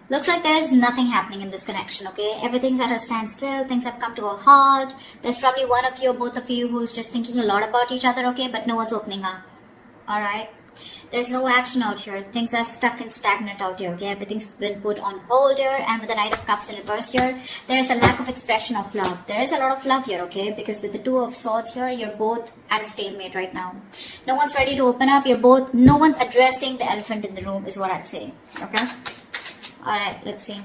Looks like there is nothing happening in this connection, okay? Everything's at a standstill. Things have come to a halt. There's probably one of you or both of you who's just thinking a lot about each other, okay? But no one's opening up, all right? There's no action out here. Things are stuck and stagnant out here, okay? Everything's been put on hold here. And with the Knight of Cups in reverse here, there is a lack of expression of love. There is a lot of love here, okay? Because with the Two of Swords here, you're both at a stalemate right now. No one's ready to open up. No one's addressing the elephant in the room is what I'd say, okay? Alright, let's see.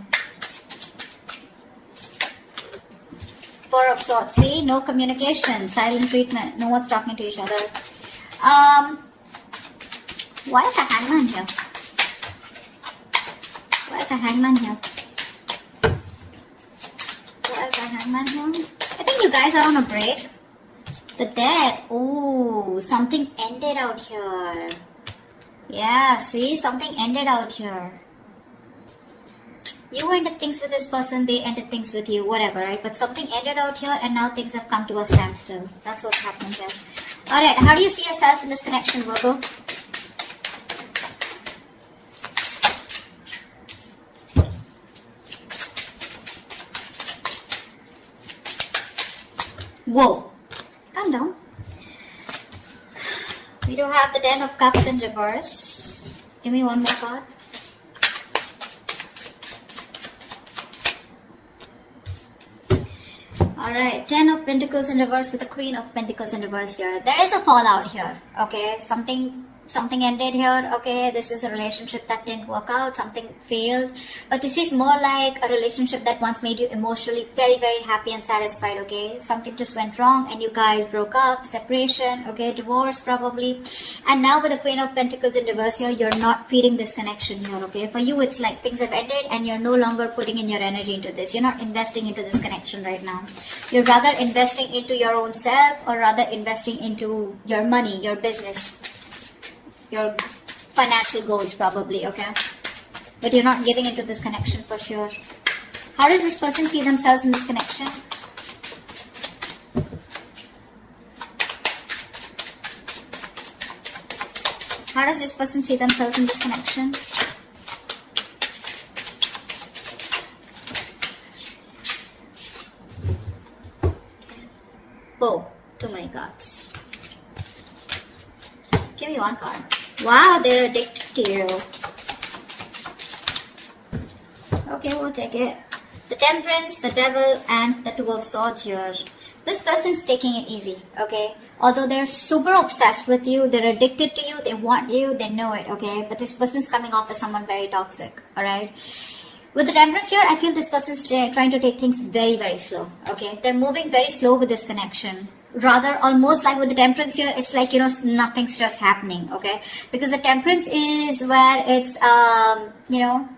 Four of Swords. See? No communication. Silent treatment. No one's talking to each other. Why is a hangman here? Why is a hangman here? Why is a hangman here? I think you guys are on a break. The Death. Oh, something ended out here. Yeah, see? Something ended out here. You ended things with this person, they ended things with you, whatever, right? But something ended out here and now things have come to a standstill. That's what's happening here. Alright, how do you see yourself in this connection, Virgo? Whoa. Calm down. We do have the Ten of Cups in reverse. Give me one more card. Alright, Ten of Pentacles in reverse with the Queen of Pentacles in reverse here. There is a fallout here, okay? Something ended here, okay? This is a relationship that didn't work out, something failed. But this is more like a relationship that once made you emotionally very, very happy and satisfied, okay? Something just went wrong and you guys broke up, separation, okay? Divorce probably. And now with the Queen of Pentacles in reverse here, you're not feeding this connection here, okay? For you, it's like things have ended and you're no longer putting in your energy into this. You're not investing into this connection right now. You're rather investing into your own self or rather investing into your money, your business, your financial goals probably, okay? But you're not giving into this connection for sure. How does this person see themselves in this connection? How does this person see themselves in this connection? Oh, too many cards. Give me one card. Wow, they're addicted to you. Okay, we'll take it. The Temperance, the Devil, and the Two of Swords here. This person's taking it easy, okay? Although they're super obsessed with you, they're addicted to you, they want you, they know it, okay? But this person's coming off as someone very toxic, alright? With the Temperance here, I feel this person's trying to take things very, very slow, okay? They're moving very slow with this connection. Rather, almost like with the Temperance here, it's like, you know, nothing's just happening, okay? Because the Temperance is where it's, you know,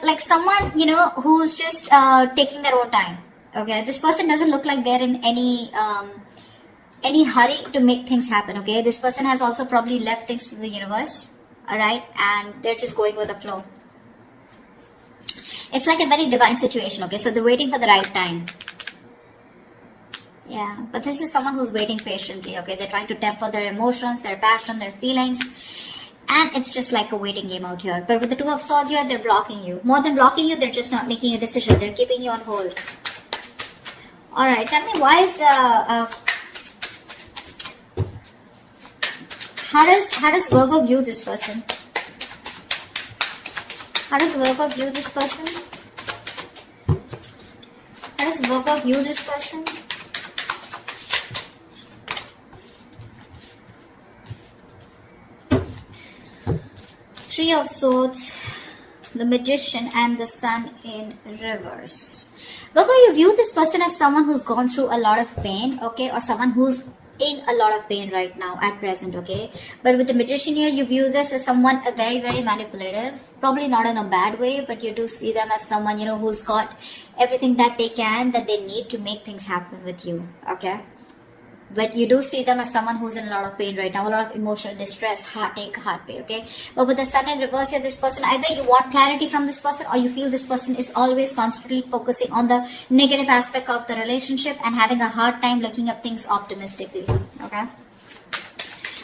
like someone, you know, who's just taking their own time, okay? This person doesn't look like they're in any hurry to make things happen, okay? This person has also probably left things to the universe, alright? And they're just going with the flow. It's like a very divine situation, okay? So they're waiting for the right time. Yeah, but this is someone who's waiting patiently, okay? They're trying to temper their emotions, their passion, their feelings. And it's just like a waiting game out here. But with the Two of Swords here, they're blocking you. More than blocking you, they're just not making a decision. They're keeping you on hold. Alright, tell me why is the... How does Virgo view this person? How does Virgo view this person? How does Virgo view this person? Three of Swords, the Magician, and the Sun in reverse. Virgo, you view this person as someone who's gone through a lot of pain, okay? Or someone who's in a lot of pain right now at present, okay? But with the Magician here, you view this as someone very, very manipulative. Probably not in a bad way, but you do see them as someone, you know, who's got everything that they can, that they need to make things happen with you, okay? But you do see them as someone who's in a lot of pain right now, a lot of emotional distress, heartache, heart pain, okay? But with the Sun in reverse here, this person, either you want clarity from this person or you feel this person is always constantly focusing on the negative aspect of the relationship and having a hard time looking at things optimistically, okay?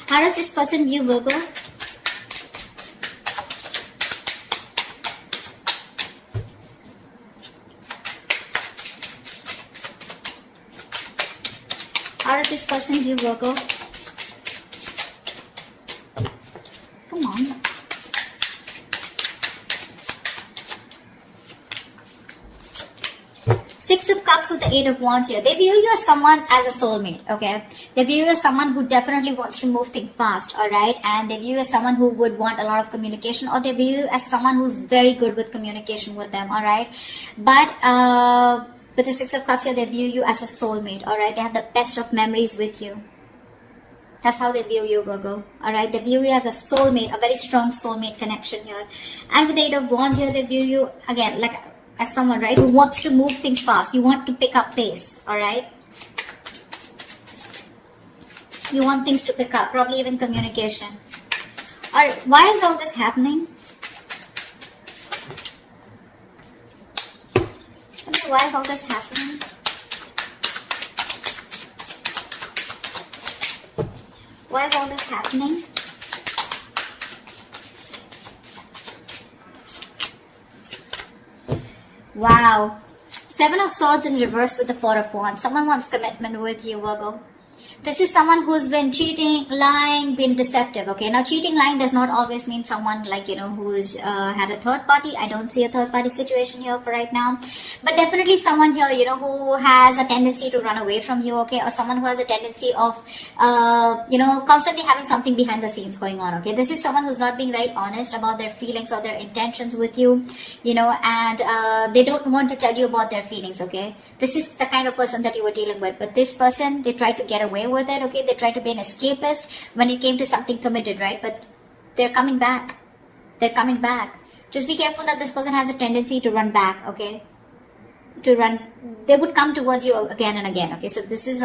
How does this person view Virgo? let this person view, Virgo. Come on. Six of Cups with the Eight of Wands here. They view you as someone as a soulmate, okay? They view you as someone who definitely wants to move things fast, alright? And they view you as someone who would want a lot of communication, or they view you as someone who's very good with communication with them, alright? But with the Six of Cups here, they view you as a soulmate, alright? They have the best of memories with you. That's how they view you, Virgo. Alright, they view you as a soulmate, a very strong soulmate connection here. And with the Eight of Wands here, they view you, again, like as someone, right, who wants to move things fast. You want to pick up pace, alright? You want things to pick up, probably even communication. Alright, why is all this happening? Why is all this happening? Why is all this happening? Wow. Seven of Swords in reverse with the Four of Wands. Someone wants commitment with you, Virgo. This is someone who's been cheating, lying, been deceptive, okay? Now, cheating, lying does not always mean someone like, who's had a third party. I don't see a third party situation here for right now. But definitely someone here, who has a tendency to run away from you, okay? Or someone who has a tendency of, constantly having something behind the scenes going on, okay? This is someone who's not being very honest about their feelings or their intentions with you, and they don't want to tell you about their feelings, okay? This is the kind of person that you were dealing with. But this person, they tried to get away with it, okay? They tried to be an escapist when it came to something committed, right? But they're coming back. They're coming back. Just be careful that this person has a tendency to run back, okay? They would come towards you again and again, okay? So this is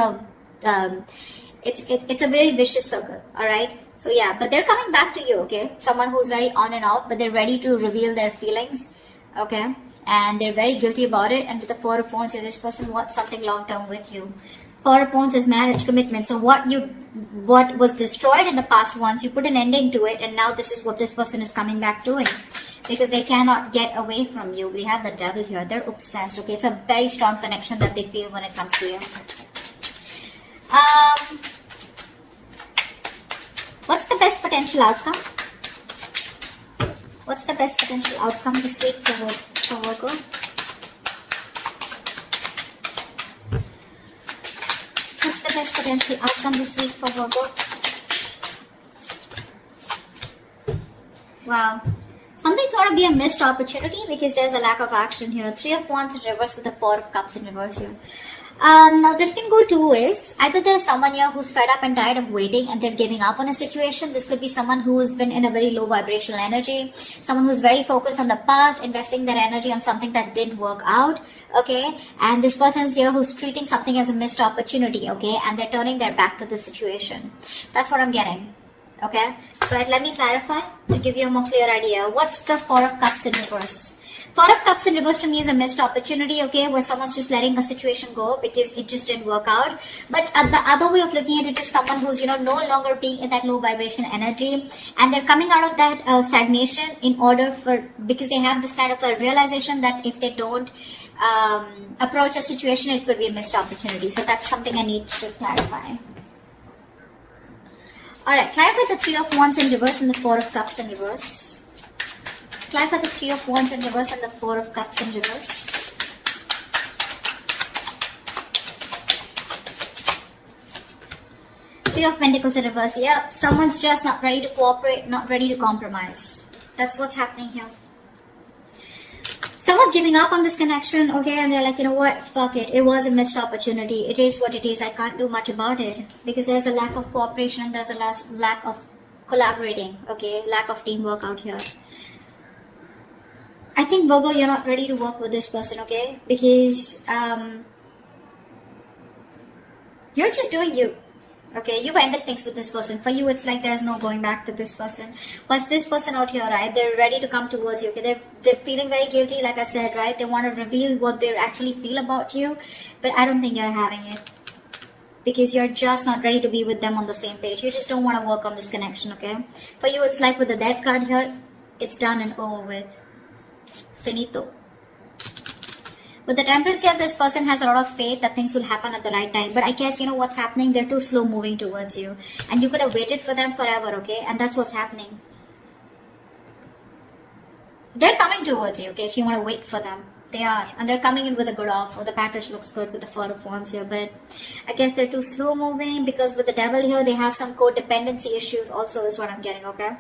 it's a very vicious circle, alright? So yeah, but they're coming back to you, okay? Someone who's very on and off, but they're ready to reveal their feelings, okay? And they're very guilty about it. And with the Four of Wands, this person wants something long-term with you. Four of Wands is marriage, commitment. So what was destroyed in the past once, you put an ending to it, and now this is what this person is coming back doing. Because they cannot get away from you. We have the Devil here. They're obsessed, okay? It's a very strong connection that they feel when it comes to you. What's the best potential outcome? What's the best potential outcome this week for Virgo? What's the best potential outcome this week for Virgo? Wow. Something sort of be a missed opportunity because there's a lack of action here. Three of Wands in reverse with the Four of Cups in reverse here. Now this can go two ways. Either there's someone here who's fed up and tired of waiting and they're giving up on a situation. This could be someone who's been in a very low vibrational energy. Someone who's very focused on the past, investing their energy on something that didn't work out. Okay. And this person's here who's treating something as a missed opportunity. Okay. And they're turning their back to the situation. That's what I'm getting. Okay. But let me clarify to give you a more clear idea. What's the Four of Cups in reverse? Four of Cups in reverse to me is a missed opportunity, okay, where someone's just letting a situation go because it just didn't work out. But the other way of looking at it is someone who's, no longer being in that low vibration energy, and they're coming out of that stagnation because they have this kind of a realization that if they don't approach a situation, it could be a missed opportunity. So that's something I need to clarify. Alright, clarify the Three of Wands in reverse and the Four of Cups in reverse. Clarify the Three of Wands in reverse and the Four of Cups in reverse. Three of Pentacles in reverse. Yeah, someone's just not ready to cooperate, not ready to compromise. That's what's happening here. Someone's giving up on this connection, okay, and they're like, you know what, fuck it. It was a missed opportunity. It is what it is. I can't do much about it. Because there's a lack of cooperation and there's a lack of collaborating, okay, lack of teamwork out here. I think, Virgo, you're not ready to work with this person, okay? Because you're just doing you, okay? You've ended things with this person. For you, it's like there's no going back to this person. But this person out here, right, they're ready to come towards you, okay? They're feeling very guilty, like I said, right? They want to reveal what they actually feel about you. But I don't think you're having it. Because you're just not ready to be with them on the same page. You just don't want to work on this connection, okay? For you, it's like with the Death card here, it's done and over with. Finito. With the Temperance here, this person has a lot of faith that things will happen at the right time. But I guess you know what's happening. They're too slow moving towards you. And you could have waited for them forever, okay? And that's what's happening. They're coming towards you, okay, if you want to wait for them. They are. And they're coming in with a good offer. The package looks good with the Four of Wands here. But I guess they're too slow moving because with the Devil here, they have some codependency issues also is what I'm getting, okay?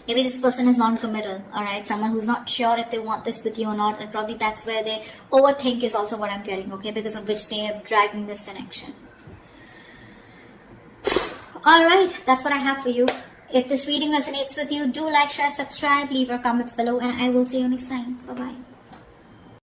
Maybe this person is non-committal, alright? Someone who's not sure if they want this with you or not. And probably that's where they overthink is also what I'm getting, okay? Because of which they are dragging this connection. Alright, that's what I have for you. If this reading resonates with you, do like, share, subscribe, leave your comments below, and I will see you next time. Bye-bye.